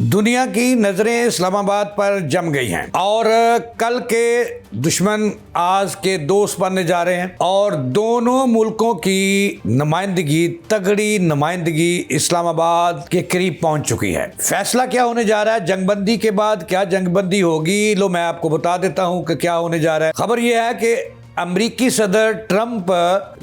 दुनिया की नज़रें इस्लामाबाद पर जम गई हैं और कल के दुश्मन आज के दोस्त बनने जा रहे हैं और दोनों मुल्कों की नुमाइंदगी, तगड़ी नुमाइंदगी इस्लामाबाद के करीब पहुंच चुकी है। फैसला क्या होने जा रहा है, जंगबंदी के बाद क्या जंगबंदी होगी, लो मैं आपको बता देता हूं कि क्या होने जा रहा है। खबर यह है कि अमरीकी सदर ट्रंप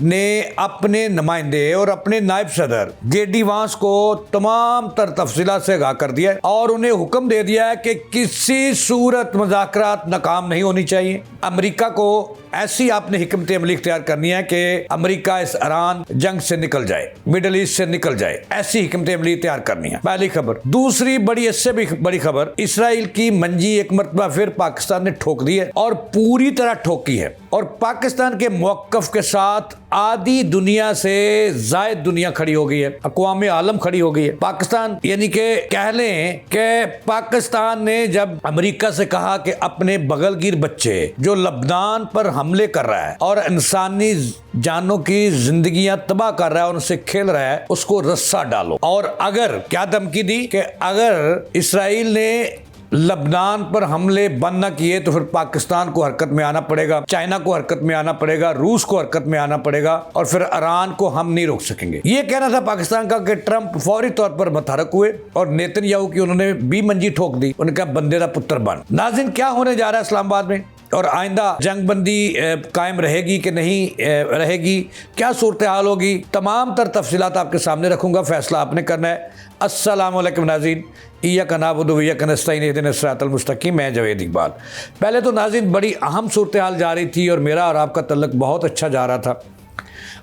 ने अपने नुमाइंदे और अपने नायब सदर जेडी वांस को तमाम तर तफसीलात से आगाह कर दिया है और उन्हें हुक्म दे दिया है कि किसी सूरत मुज़ाकरात नाकाम नहीं होनी चाहिए। अमरीका को ऐसी आपने हिकमत अमली इख्तियार करनी है कि अमरीका इस ईरान जंग से निकल जाए, मिडल ईस्ट से निकल जाए, ऐसी हिकमत अमली इख्तियार करनी है। पहली खबर। दूसरी बड़ी, इससे भी बड़ी खबर, इसराइल की मंजी एक मरतबा फिर पाकिस्तान ने ठोक दी है और पूरी तरह ठोकी है और पाकिस्तान के मौक़िफ़ के साथ आधी दुनिया से ज़ायद दुनिया खड़ी हो गई है, अक़वाम आलम खड़ी हो गई है। पाकिस्तान यानी कि कह लें कि पाकिस्तान ने जब अमेरिका से कहा कि अपने बगलगीर बच्चे जो लबनान पर हमले कर रहा है और इंसानी जानों की जिंदगियां तबाह कर रहा है और उनसे खेल रहा है, उसको रस्सा डालो। और अगर क्या धमकी दी कि अगर इसराइल ने लबनान पर हमले बंद न किए तो फिर पाकिस्तान को हरकत में आना पड़ेगा, चाइना को हरकत में आना पड़ेगा, रूस को हरकत में आना पड़ेगा और फिर ईरान को हम नहीं रोक सकेंगे। ये कहना था पाकिस्तान का कि ट्रंप फौरी तौर पर मतहरक हुए और नेतन्याहू की उन्होंने भी मंजी ठोक दी। उनका बंदे दा पुत्र बन। नाज़रीन, क्या होने जा रहा है इस्लामाबाद में और आइंदा जंगबंदी कायम रहेगी कि नहीं रहेगी, क्या सूरत हाल होगी, तमाम तर तफसीलात आपके सामने रखूंगा। फैसला आपने करना है। अस्सलामु अलैकुम नाज़रीन, इय्याका नअबुदु व इय्याका नस्तईन, इहदिना सिरातल मुस्तकीम। मैं जवेद इकबाल। पहले तो नाज़रीन बड़ी अहम सूरत हाल जा रही थी और मेरा और आपका तल्लुक़ बहुत अच्छा जा रहा था।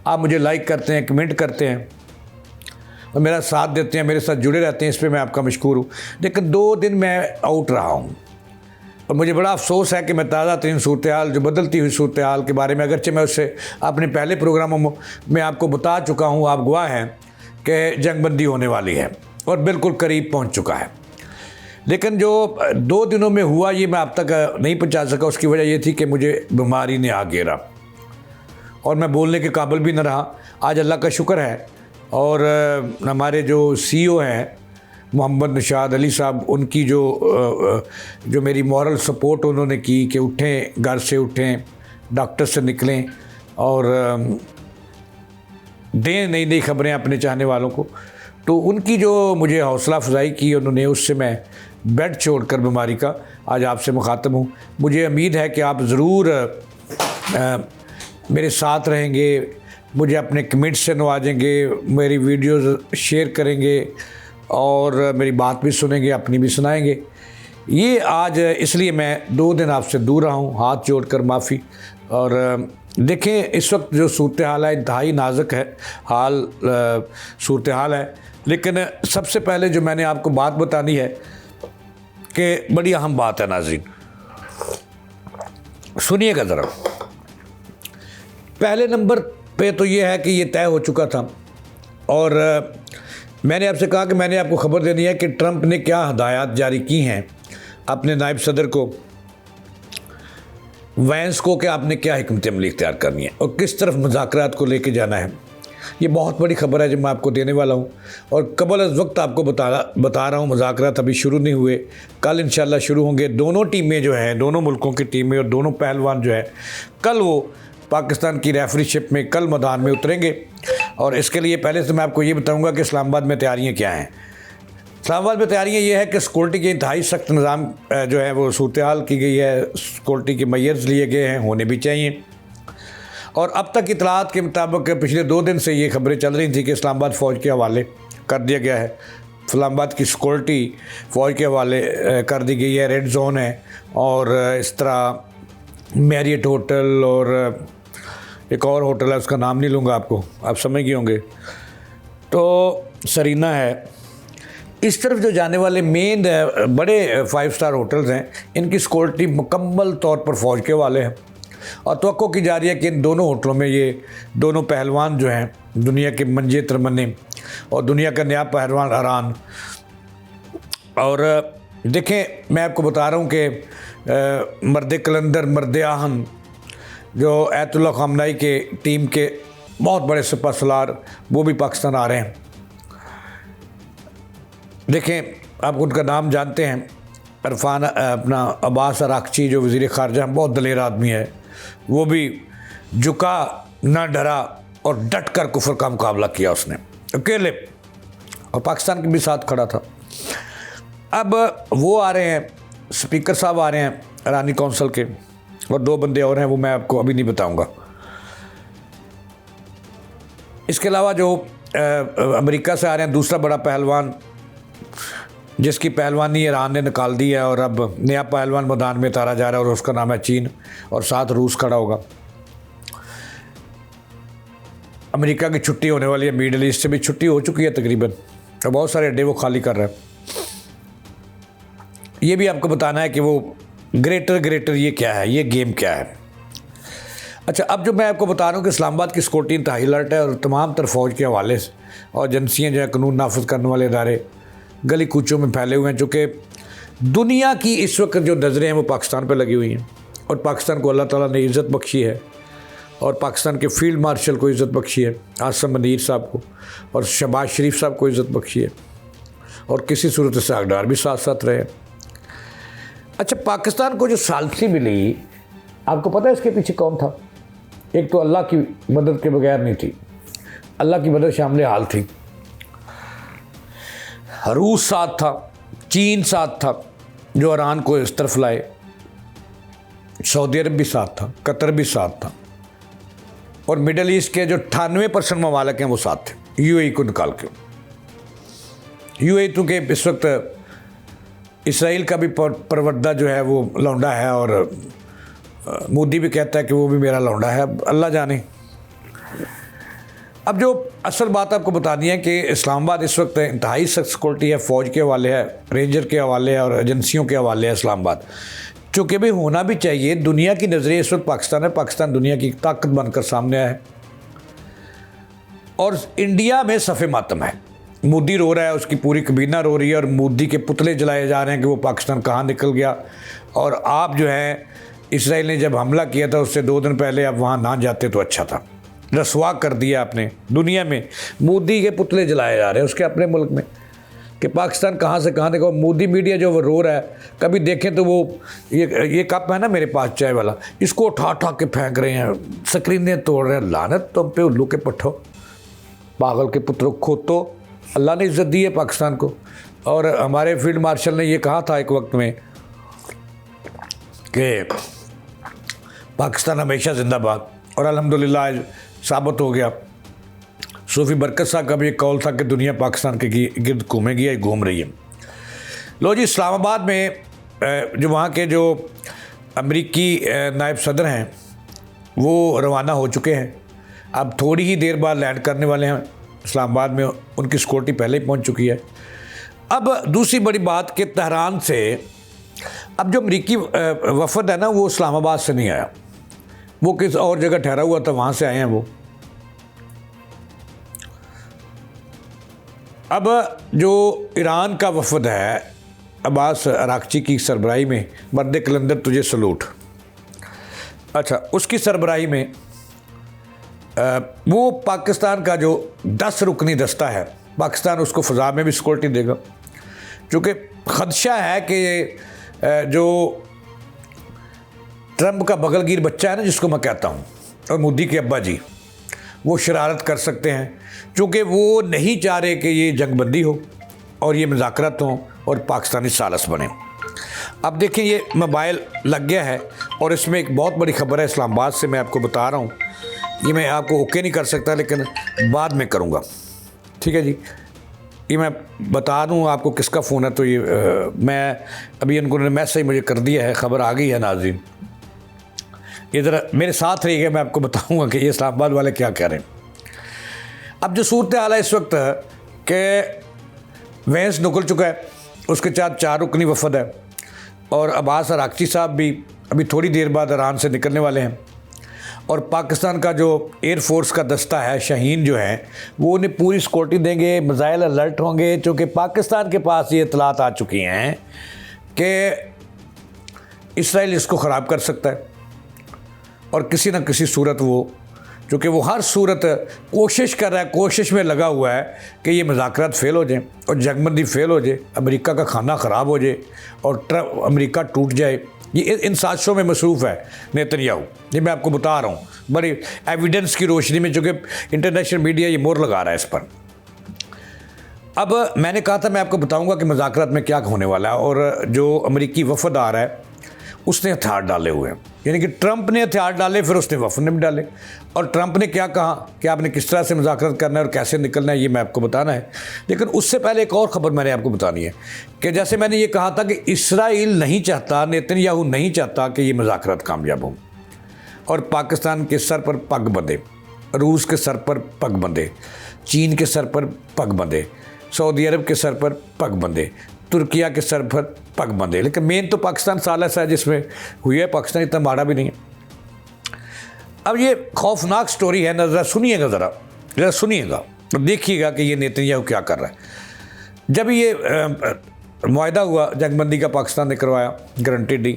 आप मुझे लाइक करते हैं, कमेंट करते हैं और मेरा साथ देते हैं, मेरे साथ जुड़े रहते हैं, इस पर मैं आपका मशकूर हूँ। लेकिन 2 दिन मैं आउट रहा हूँ और मुझे बड़ा अफसोस है कि मैं ताज़ा तरीन सूरत हाल, जो बदलती हुई सूरत हाल के बारे में, अगरचे मैं उससे अपने पहले प्रोग्रामों में आपको बता चुका हूँ, आप गवाह हैं कि जंगबंदी होने वाली है और बिल्कुल करीब पहुँच चुका है। लेकिन जो 2 दिनों में हुआ ये मैं आप तक नहीं पहुँचा सका। उसकी वजह ये थी कि मुझे बीमारी ने आ घेरा और मैं बोलने के काबिल भी न रहा। आज अल्लाह का शुक्र है और हमारे जो CEO हैं मोहम्मद निशाद अली साहब, उनकी जो मेरी मॉरल सपोर्ट उन्होंने की कि उठें, घर से उठें, डॉक्टर से निकलें और दें नई नई खबरें अपने चाहने वालों को, तो उनकी जो मुझे हौसला अफजाई की उन्होंने, उससे मैं बेड छोड़कर बीमारी का आज आपसे मुखातब हूँ। मुझे उम्मीद है कि आप ज़रूर मेरे साथ रहेंगे, मुझे अपने कमेंट्स से नवाजेंगे, मेरी वीडियोज़ शेयर करेंगे और मेरी बात भी सुनेंगे, अपनी भी सुनाएंगे। ये आज इसलिए मैं 2 दिन आपसे दूर रहा हूँ, हाथ जोड़कर माफ़ी। और देखें, इस वक्त जो सूरत हाल है इंतहाई नाजुक है, सूरत हाल है। लेकिन सबसे पहले जो मैंने आपको बात बतानी है कि बड़ी अहम बात है नाज़रीन, सुनिएगा ज़रा। पहले नंबर पे तो ये है कि ये तय हो चुका था और मैंने आपसे कहा कि मैंने आपको खबर देनी है कि ट्रंप ने क्या हदायत जारी की हैं अपने नायब सदर को, वैंस को, कि आपने क्या हिकमत अमली इख्तियार करनी है और किस तरफ मुज़ाकरात को लेके जाना है। ये बहुत बड़ी खबर है जो मैं आपको देने वाला हूँ और कबल अज़ वक्त आपको बता रहा हूँ। मुज़ाकरात अभी शुरू नहीं हुए, कल इंशाल्लाह शुरू होंगे। दोनों टीमें जो हैं, दोनों मुल्कों की टीमें और दोनों पहलवान जो है, कल वो पाकिस्तान की रेफरीशिप में कल मैदान में उतरेंगे। और इसके लिए पहले से मैं आपको ये बताऊंगा कि इस्लामाबाद में तैयारियां क्या हैं। इस्लामाबाद में तैयारियां ये है कि सिक्योरिटी के इंतहाई सख्त निज़ाम जो है वो सूरत हाल की गई है, सिक्योरिटी के मेजर्स लिए गए हैं, होने भी चाहिए। और अब तक इतलात के मुताबिक पिछले 2 दिन से ये खबरें चल रही थी कि इस्लामाबाद फ़ौज के हवाले कर दिया गया है, इस्लामाबाद की सिक्योरिटी फ़ौज के हवाले कर दी गई है, रेड जोन है। और इस तरह मैरियट होटल और एक और होटल है, उसका नाम नहीं लूँगा, आपको आप समझ गए होंगे, तो सरीना है। इस तरफ जो जाने वाले मेन बड़े 5 स्टार होटल्स हैं, इनकी सिक्योरिटी मुकम्मल तौर पर फ़ौज के वाले हैं और तवक्को की जा रही है कि इन दोनों होटलों में ये दोनों पहलवान जो हैं, दुनिया के मंजे तरमने और दुनिया का नया पहलवान ईरान। और देखें, मैं आपको बता रहा हूँ कि मर्द कलंदर, मर्द आहन, जो आयतुल्लाह ख़ामनाई के टीम के बहुत बड़े सिपह सलार, वो भी पाकिस्तान आ रहे हैं। देखें, आप उनका नाम जानते हैं, इरफान अपना अब्बास अरागची जो वज़ीर ख़ारजा, बहुत दलेर आदमी है, वो भी झुका ना डरा और डट कर कुफर का मुकाबला किया उसने अकेले, और पाकिस्तान के भी साथ खड़ा था। अब वो आ रहे हैं, स्पीकर साहब आ रहे हैं ईरानी कौंसल के, और 2 बंदे और हैं, वो मैं आपको अभी नहीं बताऊंगा। इसके अलावा जो अमेरिका से आ रहे हैं दूसरा बड़ा पहलवान, जिसकी पहलवानी ईरान ने निकाल दी है और अब नया पहलवान मैदान में उतारा जा रहा है, और उसका नाम है चीन, और साथ रूस खड़ा होगा। अमेरिका की छुट्टी होने वाली है, मिडल ईस्ट से भी छुट्टी हो चुकी है तकरीबन, और बहुत सारे अड्डे वो खाली कर रहा है। ये भी आपको बताना है कि वो ग्रेटर ये क्या है, ये गेम क्या है। अच्छा, अब जो मैं आपको बता रहा हूँ कि इस्लामाबाद की सिक्योरिटी इंतहाई अलर्ट है, और तमाम तरफ फौज के हवाले से और एजेंसियाँ जो है, कानून नाफिज करने वाले इदारे गली कूचों में फैले हुए हैं, चूँकि दुनिया की इस वक्त जो नज़रें हैं वो पाकिस्तान पर लगी हुई हैं, और पाकिस्तान को अल्लाह ताला ने इज़्ज़त बख्शी है, और पाकिस्तान के फील्ड मार्शल को इज़्ज़त बख्शी है, आसिम मुनीर साहब को, और शहबाज शरीफ साहब को इज़्ज़त बख्शी है, और किसी सूरत से हकदार भी साथ साथ रहे। अच्छा, पाकिस्तान को जो सालसी मिली, आपको पता है इसके पीछे कौन था? एक तो अल्लाह की मदद के बगैर नहीं थी, अल्लाह की मदद शामिल हाल थी। रूस साथ था, चीन साथ था जो ईरान को इस तरफ लाए, सऊदी अरब भी साथ था, कतर भी साथ था, और मिडल ईस्ट के जो 98% ममालिक हैं वो साथ थे, यूएई को निकाल के। यूएई तो के इस वक्त इसराइल का भी परवरदा जो है वो लौंडा है, और मोदी भी कहता है कि वो भी मेरा लौंडा है, अल्लाह जाने। अब जो असल बात आपको बतानी है कि इस्लामाबाद इस वक्त इंतहाई सख्त सिक्योरिटी है, फ़ौज के हवाले है, रेंजर के हवाले है, और एजेंसियों के हवाले है इस्लामाबाद, चूँकि भी होना भी चाहिए। दुनिया की नज़रें इस वक्त पाकिस्तान है, पाकिस्तान दुनिया की ताकत बनकर सामने आया है, और इंडिया में सफ़े मातम है। मोदी रो रहा है, उसकी पूरी कबीना रो रही है, और मोदी के पुतले जलाए जा रहे हैं कि वो पाकिस्तान कहाँ निकल गया। और आप जो है, इसराइल ने जब हमला किया था उससे 2 दिन पहले आप वहाँ ना जाते तो अच्छा था, रसवा कर दिया आपने दुनिया में। मोदी के पुतले जलाए जा रहे हैं उसके अपने मुल्क में कि पाकिस्तान कहाँ से कहाँ देखो। मोदी मीडिया जो वो रो रहा है, कभी देखें तो वो ये कप है ना मेरे पास चाय वाला, इसको उठा उठा के फेंक रहे हैं, स्क्रीनें तोड़ रहे हैं। लानत तुम पे उल्लू के पट्ठो, पागल के पुत्रों। खुद तो अल्लाह ने इज़्ज़त दी है पाकिस्तान को, और हमारे फील्ड मार्शल ने ये कहा था एक वक्त में कि पाकिस्तान हमेशा जिंदाबाद, और अल्हम्दुलिल्लाह आज साबित हो गया। सूफी बरकत साहब का भी एक कौल था कि दुनिया पाकिस्तान के गिर्द घूमेगी या घूम रही है। लो जी, इस्लामाबाद में जो वहाँ के जो अमरीकी नायब सदर हैं वो रवाना हो चुके हैं, अब थोड़ी ही देर बाद लैंड करने वाले हैं इस्लामाबाद में। उनकी सिक्योरिटी पहले ही पहुँच चुकी है। अब दूसरी बड़ी बात कि तेहरान से अब जो अमरीकी वफद है ना, वो इस्लामाबाद से नहीं आया, वो किस और जगह ठहरा हुआ था, वहाँ से आए हैं वो। अब जो ईरान का वफद है अब्बास अरागची की सरबराही में, मर्द कलंदर तुझे सलूट। अच्छा, उसकी सरबराही में वो पाकिस्तान का जो 10 रुकनी दस्ता है, पाकिस्तान उसको फ़ज़ा में भी सिक्योरिटी देगा, क्योंकि ख़दशा है कि जो ट्रंप का बगलगीर बच्चा है ना, जिसको मैं कहता हूँ, और मोदी के अब्बा जी, वो शरारत कर सकते हैं, क्योंकि वो नहीं चाह रहे कि ये जंगबंदी हो और ये मुज़ाकरात हों और पाकिस्तानी सालस बने। अब देखें, ये मोबाइल लग गया है और इसमें एक बहुत बड़ी खबर है इस्लामाबाद से, मैं आपको बता रहा हूँ। ये मैं आपको ओके नहीं कर सकता, लेकिन बाद में करूँगा, ठीक है जी। ये मैं बता दूँ आपको किसका फ़ोन है, तो ये मैं अभी उन्होंने मैसेज मुझे कर दिया है, ख़बर आ गई है नाज़रीन। ये ज़रा मेरे साथ रहिएगा, मैं आपको बताऊँगा कि ये इस्लामाबाद वाले क्या कह रहे हैं। अब जो सूरत हाल है इस वक्त कि वैंस निकल चुका है, उसके साथ 4 रुकनी वफद है, और अब्बास अरागची साहब भी अभी थोड़ी देर बाद ईरान से निकलने वाले हैं, और पाकिस्तान का जो एयरफोर्स का दस्ता है शाहीन जो है, वो उन्हें पूरी सिक्योरिटी देंगे, मिसाइल अलर्ट होंगे, क्योंकि पाकिस्तान के पास ये इतलात आ चुकी हैं कि इसराइल इसको ख़राब कर सकता है, और किसी न किसी सूरत वो क्योंकि वो हर सूरत कोशिश कर रहा है, कोशिश में लगा हुआ है कि ये मुज़ाकरात फ़ेल हो जाएं और जंगबंदी फ़ेल हो जाए, अमेरिका का खाना ख़राब हो जाए और अमेरिका टूट जाए। ये इन साजिशों में मसरूफ़ है नेतन्याहू। ये मैं आपको बता रहा हूँ बड़ी एविडेंस की रोशनी में, चूँकि इंटरनेशनल मीडिया ये मोहर लगा रहा है इस पर। अब मैंने कहा था मैं आपको बताऊँगा कि मुज़ाकरात में क्या होने वाला है, और जो अमेरिकी वफ़द आ रहा है उसने हथियार डाले हुए हैं, यानी कि ट्रंप ने हथियार डाले, फिर उसने वफ़द ने भी डाले। और ट्रंप ने क्या कहा कि आपने किस तरह से मुज़ाकरात करना है और कैसे निकलना है, ये मैं आपको बताना है। लेकिन उससे पहले एक और ख़बर मैंने आपको बतानी है कि जैसे मैंने ये कहा था कि इसराइल नहीं चाहता, नेतन्याहू नहीं चाहता कि ये मुज़ाकरात कामयाब हों और पाकिस्तान के सर पर पग बंधे, रूस के सर पर पग बंधे, चीन के सर पर पग बंधे, सऊदी अरब के सर पर पग बंधे, तुर्किया के सर पर पग बंधे। लेकिन मेन तो पाकिस्तान साल ऐसा है जिसमें हुई है। पाकिस्तान इतना माड़ा भी नहीं है। अब ये खौफनाक स्टोरी है, ज़रा सुनिएगा, ज़रा सुनिएगा तो देखिएगा कि ये नेतन्याहू क्या कर रहा है। जब ये मुआहदा हुआ जंगबंदी का, पाकिस्तान ने करवाया, गारंटी दी,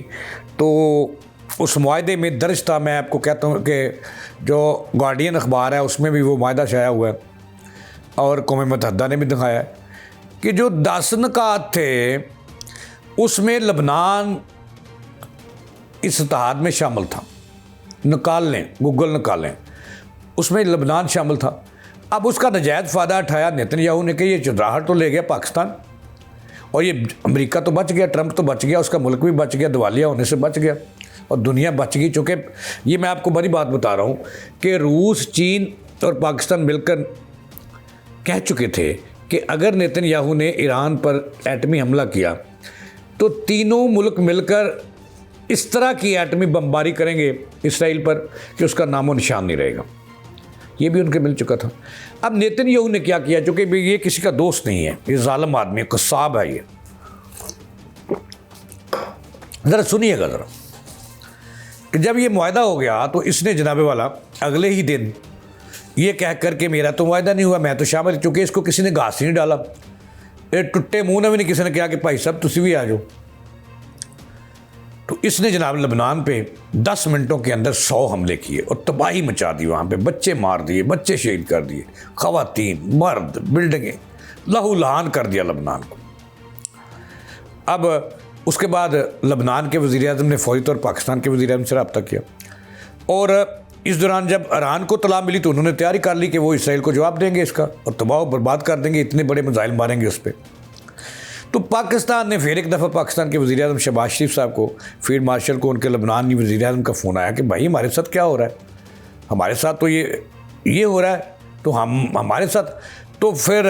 तो उस मुआहदे में दर्ज था, मैं आपको कहता हूँ कि जो गार्डियन अखबार है उसमें भी वो मुआहदा शाया हुआ है और कौम मुत्तहिदा ने भी दिखाया है कि जो 10 नुकात थे उसमें लबनान इस इत्तेहाद में शामिल था। निकाल लें, गूगल निकाल लें, उसमें लबनान शामिल था। अब उसका नाजायज़ फ़ायदा उठाया नेतन्याहू ने कि ये चुराहट तो ले गया पाकिस्तान, और ये अमेरिका तो बच गया, ट्रंप तो बच गया, उसका मुल्क भी बच गया, दिवालिया होने से बच गया और दुनिया बच गई। चूँकि ये मैं आपको बड़ी बात बता रहा हूँ कि रूस, चीन और पाकिस्तान मिलकर कह चुके थे कि अगर नेतन्याहू ने ईरान पर एटमी हमला किया तो तीनों मुल्क मिलकर इस तरह की एटमी बमबारी करेंगे इसराइल पर कि उसका नामो निशान नहीं रहेगा। ये भी उनके मिल चुका था। अब नेतन्याहू ने क्या किया, चूँकि ये किसी का दोस्त नहीं है, ये जालिम आदमी है, कसाब है ये। ज़रा सुनिएगा ज़रा कि जब ये मुआहदा हो गया तो इसने जनाबे वाला अगले ही दिन ये कह कर के मेरा तो मुआहदा नहीं हुआ, मैं तो शामिल, चूँकि इसको किसी ने घास नहीं डाला, ये टुट्टे मुंह ने भी नहीं किसी ने कहा कि भाई साहब तुसी भी आ जाओ। तो इसने जनाब लबनान पे 10 मिनटों के अंदर 100 हमले किए और तबाही मचा दी। वहाँ पे बच्चे मार दिए, बच्चे शहीद कर दिए, ख़वातीन, मर्द, बिल्डिंगें, लहू लहान कर दिया लबनान को। अब उसके बाद लबनान के वज़ीर-ए-आज़म ने फौरी तौर पाकिस्तान के वज़ीर-ए-आज़म से रब्ता किया, और इस दौरान जब ईरान को तला मिली तो उन्होंने तैयारी कर ली कि वो इसराइल को जवाब देंगे इसका और तबाह बर्बाद कर देंगे, इतने बड़े मिसाइल मारेंगे उस पर। तो पाकिस्तान ने फिर एक दफ़ा पाकिस्तान के वज़ीर-ए-आज़म शहबाज शरीफ साहब को, फील्ड मार्शल को, उनके लबनानी वज़ीर-ए-आज़म का फ़ोन आया कि भाई हमारे साथ क्या हो रहा है, हमारे साथ तो ये हो रहा है, तो हम हमारे साथ। तो फिर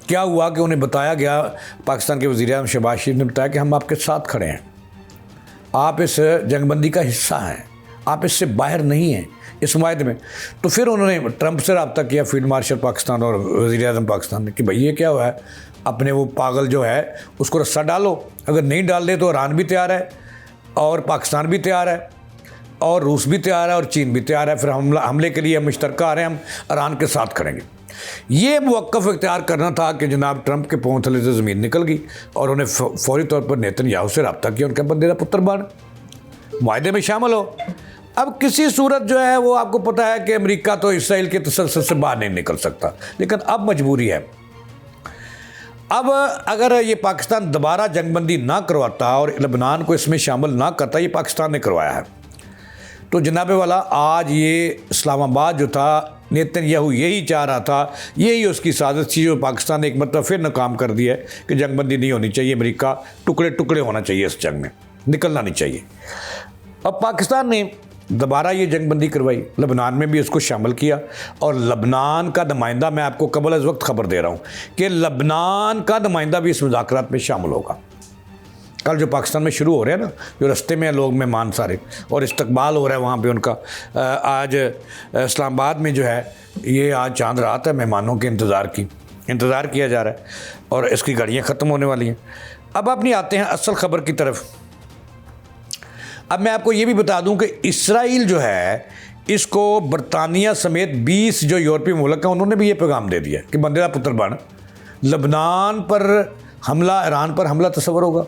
क्या हुआ कि उन्हें बताया गया, पाकिस्तान के वज़ीर-ए-आज़म शहबाज शरीफ ने बताया कि हम आपके साथ खड़े हैं, आप इस जंगबंदी का हिस्सा हैं, आप इससे बाहर नहीं हैं इस मुआहदे में। तो फिर उन्होंने ट्रंप से रब्ता किया, फील्ड मार्शल पाकिस्तान और वज़ीर-ए-आज़म पाकिस्तान ने, कि भाई ये क्या हुआ है, अपने वो पागल जो है उसको रस्सा डालो, अगर नहीं डाल दे तो ईरान भी तैयार है और पाकिस्तान भी तैयार है और रूस भी तैयार है और चीन भी तैयार है, फिर हमले के लिए मुश्तरका आ रहे हैं, हम ईरान के साथ खड़ेंगे। ये मौक़िफ़ इख्तियार करना था कि जनाब ट्रंप के पाँव थले से ज़मीन निकल गई और उन्हें फौरी तौर पर नेतन्याहू से रब्ता किया, उनके बंदेरा पुत्र बन मुआहदे में शामिल हो। अब किसी सूरत जो है वो आपको पता है कि अमेरिका तो इसराइल के तसल्सल से बाहर नहीं निकल सकता, लेकिन अब मजबूरी है। अब अगर ये पाकिस्तान दोबारा जंगबंदी ना करवाता और लबनान को इसमें शामिल ना करता, ये पाकिस्तान ने करवाया है, तो जनाबे वाला आज ये इस्लामाबाद जो था, नेतन्याहू यही चाह रहा था, यही उसकी साजिश थी, जो पाकिस्तान ने एक मतलब फिर नाकाम कर दिया है कि जंगबंदी नहीं होनी चाहिए, अमेरिका टुकड़े टुकड़े होना चाहिए, इस जंग में निकलना नहीं चाहिए। अब पाकिस्तान ने दोबारा ये जंगबंदी करवाई, लबनान में भी इसको शामिल किया, और लबनान का नुमाइंदा, मैं आपको कबल इस वक्त खबर दे रहा हूँ कि लबनान का नुमाइंदा भी इस मुज़ाकरात में शामिल होगा। कल जो पाकिस्तान में शुरू हो रहे हैं ना, जो रास्ते में लोग मेहमान सारे, और इस्तकबाल हो रहा है वहाँ पे उनका। आज इस्लामाबाद में जो है ये आज चांद रात है, मेहमानों के इंतज़ार किया जा रहा है और इसकी घड़ियाँ ख़त्म होने वाली हैं। अब अपनी आते हैं असल ख़बर की तरफ। अब मैं आपको ये भी बता दूं कि इसराइल जो है, इसको बरतानिया समेत 20 जो यूरोपीय मुल्क हैं उन्होंने भी ये पैगाम दे दिया कि बंदे दा पुत्र बन, लबनान पर हमला, ईरान पर हमला तस्वर होगा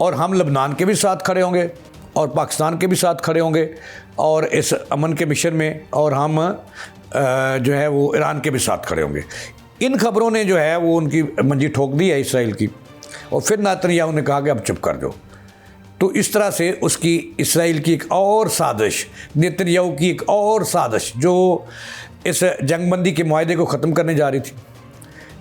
और हम लबनान के भी साथ खड़े होंगे और पाकिस्तान के भी साथ खड़े होंगे और इस अमन के मिशन में, और हम जो है वो ईरान के भी साथ खड़े होंगे। इन खबरों ने जो है वो उनकी मंजी ठोक दी है इसराइल की, और फिर नेतन्याहू ने कहा कि अब चुप कर दो। तो इस तरह से उसकी इसराइल की एक और साजिश, नेतन्याहू की एक और साजिश जो इस जंगबंदी के मुआहदे को ख़त्म करने जा रही थी,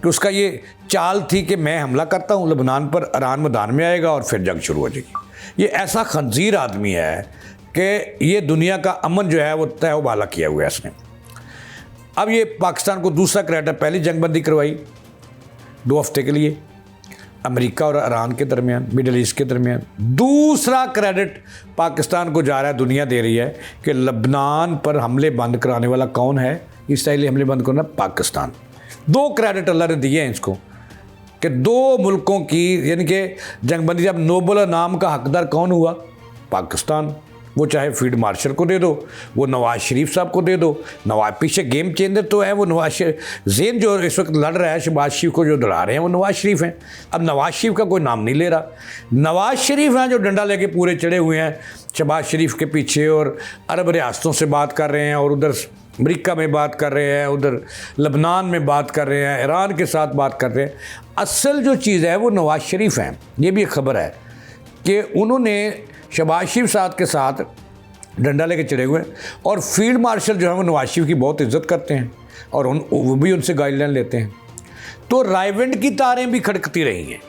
कि उसका ये चाल थी कि मैं हमला करता हूँ लबनान पर, ईरान मैदान में आएगा और फिर जंग शुरू हो जाएगी। ये ऐसा खंजीर आदमी है कि ये दुनिया का अमन जो है वो तय वाला किया हुआ है इसने। अब ये पाकिस्तान को दूसरा क्रेडिट, पहली जंगबंदी करवाई 2 हफ्ते के लिए अमेरिका और ईरान के दरमियान, मिडल ईस्ट के दरमियान। दूसरा क्रेडिट पाकिस्तान को जा रहा है, दुनिया दे रही है कि लबनान पर हमले बंद कराने वाला कौन है, इसराइली हमले बंद करना पाकिस्तान। 2 क्रेडिट अल्लाह ने दिए हैं इसको कि 2 मुल्कों की, यानी कि जंगबंदी जब नोबल नाम का हकदार कौन हुआ, पाकिस्तान। वो चाहे फील्ड मार्शल को दे दो, वो नवाज शरीफ साहब को दे दो। नवाज पीछे गेम चेंजर तो है वो नवाज ज़ेन, जो इस वक्त लड़ रहा है शहबाज शरीफ को जो लड़ा रहे हैं वो नवाज शरीफ हैं। अब नवाज शरीफ का कोई नाम नहीं ले रहा। नवाज शरीफ हैं जो डंडा लेके पूरे चढ़े हुए हैं शहबाज शरीफ के पीछे, और अरब रियासतों से बात कर रहे हैं, और उधर अमेरिका में बात कर रहे हैं, उधर लबनान में बात कर रहे हैं, ईरान के साथ बात कर रहे हैं। असल जो चीज़ है वो नवाज शरीफ हैं। ये भी एक खबर है कि उन्होंने शहबाज शरीफ साहब के साथ डंडा लेके चढ़े हुए हैं, और फील्ड मार्शल जो है वो नवाज शरीफ की बहुत इज्जत करते हैं, और वो भी उनसे गाइडलाइन लेते हैं। तो रायविंड की तारें भी खड़कती रही हैं।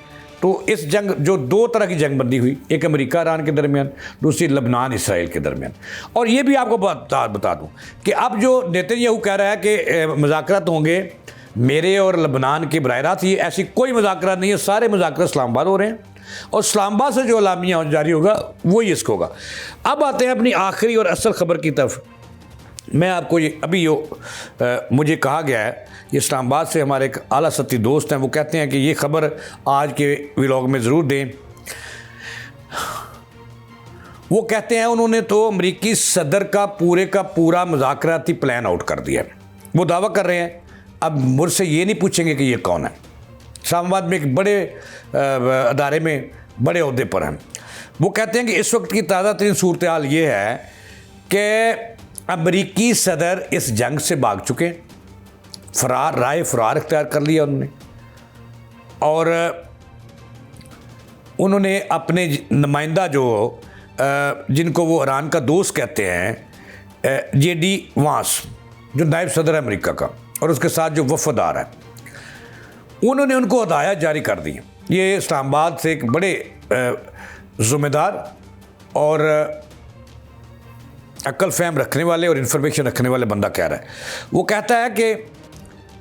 तो इस जंग, जो 2 तरह की जंगबंदी हुई, एक अमेरिका ईरान के दरमियान, दूसरी लबनान इसराइल के दरमियान। और ये भी आपको बता दूं कि अब जो नेतन्याहू कह रहा है कि मुज़ाकरात होंगे मेरे और लबनान के बराह रास्त, ये ऐसी कोई मुज़ाकरात नहीं है। सारे मुज़ाकरात इस्लामाबाद हो रहे हैं, और इस्लामाबाद से जो अलामिया जारी होगा वही इसको होगा। अब आते हैं अपनी आखिरी और असल खबर की तरफ। मैं आपको ये अभी मुझे कहा गया है, ये इस्लामाबाद से हमारे एक आला सत्ती दोस्त हैं, वो कहते हैं कि ये खबर आज के व्लॉग में ज़रूर दें। वो कहते हैं उन्होंने तो अमरीकी सदर का पूरा मुज़ाकराती प्लान आउट कर दिया। वो दावा कर रहे हैं अब मुझसे ये नहीं पूछेंगे कि ये कौन है। इस्लामाबाद में एक बड़े अदारे में बड़े ओहदे पर हैं। वो कहते हैं कि इस वक्त की ताज़ा तरीन सूरत हाल ये है कि अमरीकी सदर इस जंग से भाग चुके, फरार इख्तियार कर लिया उन्होंने, और उन्होंने अपने नुमाइंदा जो जिनको वो ईरान का दोस्त कहते हैं, JD वांस, जो नायब सदर है अमेरिका का, और उसके साथ जो वफादार है, उन्होंने उनको हदायत जारी कर दी। ये इस्लामाबाद से एक बड़े ज़िम्मेदार और अक्ल फहम रखने वाले और इन्फॉर्मेशन रखने वाले बंदा कह रहा है। वो कहता है कि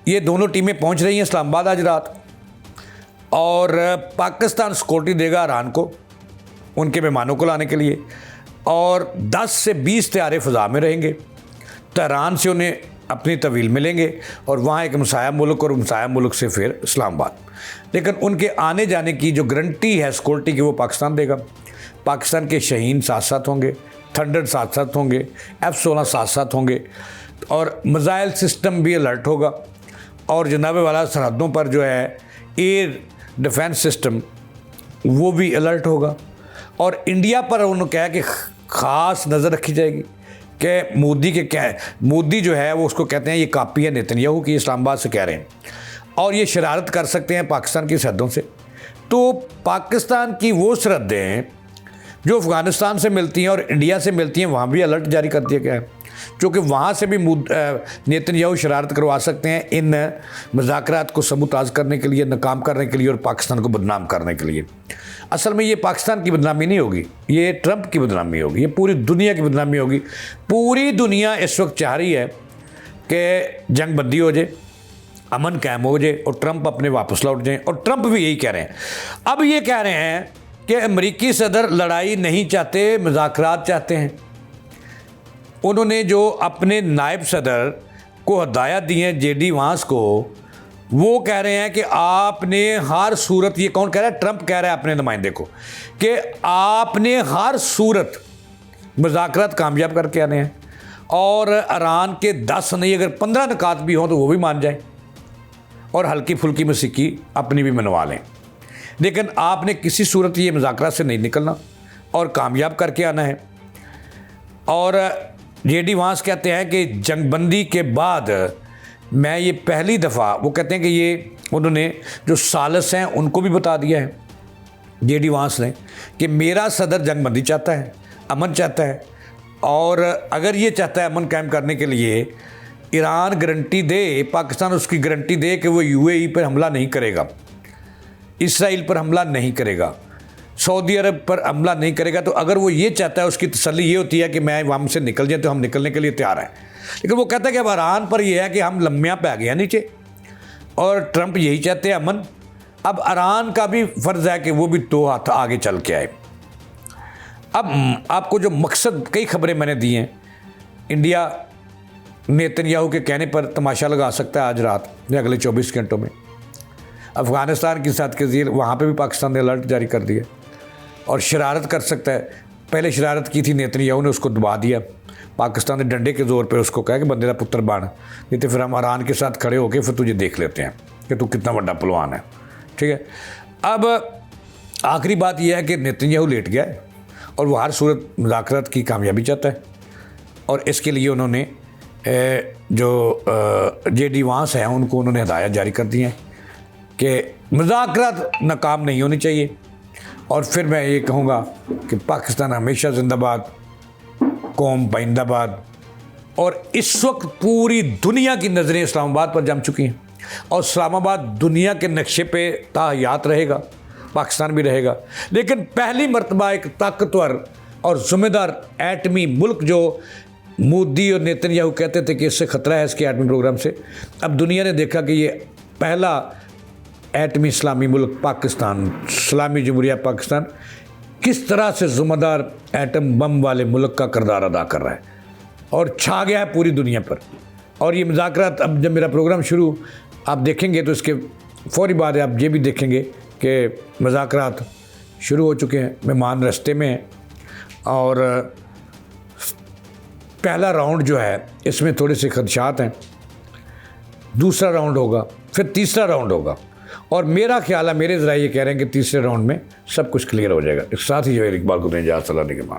ये दोनों टीमें पहुंच रही हैं इस्लामाबाद आज रात, और पाकिस्तान सिक्योरिटी देगा ईरान को उनके मेहमानों को लाने के लिए, और 10 से 20 तैयारे फ़ज़ा में रहेंगे। तेहरान से उन्हें अपनी तवील मिलेंगे, और वहाँ एक हमसाया मुल्क, और हमसाया मुल्क से फिर इस्लामाबाद। लेकिन उनके आने जाने की जो गारंटी है सिक्योरिटी की वो पाकिस्तान देगा। पाकिस्तान के शहीन साथ साथ होंगे, थंडर साथ साथ होंगे, F-16 साथ साथ होंगे, और मिसाइल सिस्टम भी अलर्ट होगा, और जनाबे वाला सरहदों पर जो है एयर डिफेंस सिस्टम वो भी अलर्ट होगा। और इंडिया पर उन्होंने कहा कि ख़ास नज़र रखी जाएगी कि मोदी जो है वो उसको कहते हैं ये कापी है नेतन्याहू की, इस्लामाबाद से कह रहे हैं, और ये शरारत कर सकते हैं पाकिस्तान की सरहदों से। तो पाकिस्तान की वो सरहदें जो अफ़गानिस्तान से मिलती हैं और इंडिया से मिलती हैं, वहाँ भी अलर्ट जारी कर दिया गया है, क्योंकि वहाँ से भी नेतन्याहू शरारत करवा सकते हैं इन मुज़ाकरात को सबूताज करने के लिए, नाकाम करने के लिए, और पाकिस्तान को बदनाम करने के लिए। असल में ये पाकिस्तान की बदनामी नहीं होगी, ये ट्रंप की बदनामी होगी, ये पूरी दुनिया की बदनामी होगी। पूरी दुनिया इस वक्त चाह रही है कि जंग बंदी हो जाए, अमन कायम हो जाए, और ट्रंप अपने वापस लौट जाएँ। और ट्रंप भी यही कह रहे हैं। अब ये कह रहे हैं कि अमरीकी सदर लड़ाई नहीं चाहते, मुज़ाकरात चाहते हैं। उन्होंने जो अपने नायब सदर को हदायत दी है JD वांस को, वो कह रहे हैं कि आपने हर सूरत, ये कौन कह रहा है, ट्रंप कह रहा है अपने नुमाइंदे को, कि आपने हर सूरत मुज़ाकरात कामयाब करके आने हैं, और ईरान के 10 नहीं अगर 15 निकात भी हों तो वो भी मान जाएं, और हल्की फुल्की मौसीकी अपनी भी मनवा लें। लेकिन आपने किसी सूरत ये मुज़ाकरात से नहीं निकलना, और कामयाब करके आना है। और जेडी वांस कहते हैं कि जंगबंदी के बाद मैं ये पहली दफ़ा, वो कहते हैं कि ये उन्होंने जो सालिस हैं उनको भी बता दिया है जेडी वांस ने कि मेरा सदर जंगबंदी चाहता है, अमन चाहता है, और अगर ये चाहता है अमन कायम करने के लिए ईरान गारंटी दे, पाकिस्तान उसकी गारंटी दे कि वो यूएई पर हमला नहीं करेगा, इसराइल पर हमला नहीं करेगा, सऊदी अरब पर हमला नहीं करेगा, तो अगर वो ये चाहता है, उसकी तसल्ली ये होती है कि मैं वहाँ से निकल जाए, तो हम निकलने के लिए तैयार हैं। लेकिन वो कहता है कि अब ईरान पर यह है कि हम लम्बियाँ पे आ गए हैं नीचे, और ट्रंप यही चाहते हैं अमन। अब ईरान का भी फ़र्ज़ है कि वो भी 2 हाथ आगे चल के आए। अब आपको जो मकसद, कई खबरें मैंने दी हैं, इंडिया नेतन्याहू के कहने पर तमाशा लगा सकता है आज रात या अगले 24 घंटों में। अफ़गानिस्तान के साथ के वहाँ पे भी पाकिस्तान ने अलर्ट जारी कर दिया और शरारत कर सकता है। पहले शरारत की थी नेतन्याहू ने, उसको दबा दिया। पाकिस्तान ने डंडे के ज़ोर पे उसको कहा कि बंदे का पुत्र बन, नहीं तो फिर हम ईरान के साथ खड़े होकर फिर तुझे देख लेते हैं कि तू कितना बड़ा पहलवान है। ठीक है, अब आखिरी बात यह है कि नेतन्याहू लेट गया है और वो हर सूरत मुज़ाकरात की कामयाबी चाहता है, और इसके लिए उन्होंने जो जेडी वांस हैं उनको उन्होंने हदायत जारी कर दी हैं कि मुज़ाकरात नाकाम नहीं होनी चाहिए। और फिर मैं ये कहूँगा कि पाकिस्तान हमेशा जिंदाबाद, कौम पाइंदाबाद। और इस वक्त पूरी दुनिया की नज़रें इस्लामाबाद पर जम चुकी हैं और इस्लामाबाद दुनिया के नक्शे पे ताहयात रहेगा, पाकिस्तान भी रहेगा। लेकिन पहली मर्तबा एक ताकतवर और ज़िम्मेदार एटमी मुल्क, जो मोदी और नेतन्याहू कहते थे कि इससे ख़तरा है इसके एटमी प्रोग्राम से, अब दुनिया ने देखा कि ये पहला एटमी इस्लामी मुल्क पाकिस्तान, इस्लामी जमहूरिया पाकिस्तान, किस तरह से ज़िम्मेदार एटम बम वाले मुल्क का किरदार अदा कर रहा है और छा गया है पूरी दुनिया पर। और ये मुज़ाकरात, अब जब मेरा प्रोग्राम शुरू आप देखेंगे तो इसके फ़ौरी बाद आप ये भी देखेंगे कि मुज़ाकरात शुरू हो चुके हैं, मेहमान रास्ते में हैं। और पहला राउंड जो है इसमें थोड़े से खदशात हैं, दूसरा राउंड होगा, फिर तीसरा राउंड होगा, और मेरा ख्याल है, मेरे ज़रा ये कह रहे हैं कि तीसरे राउंड में सब कुछ क्लियर हो जाएगा। एक साथ ही जो है इकबाल को दें इजाज़त, सलाम के बाद।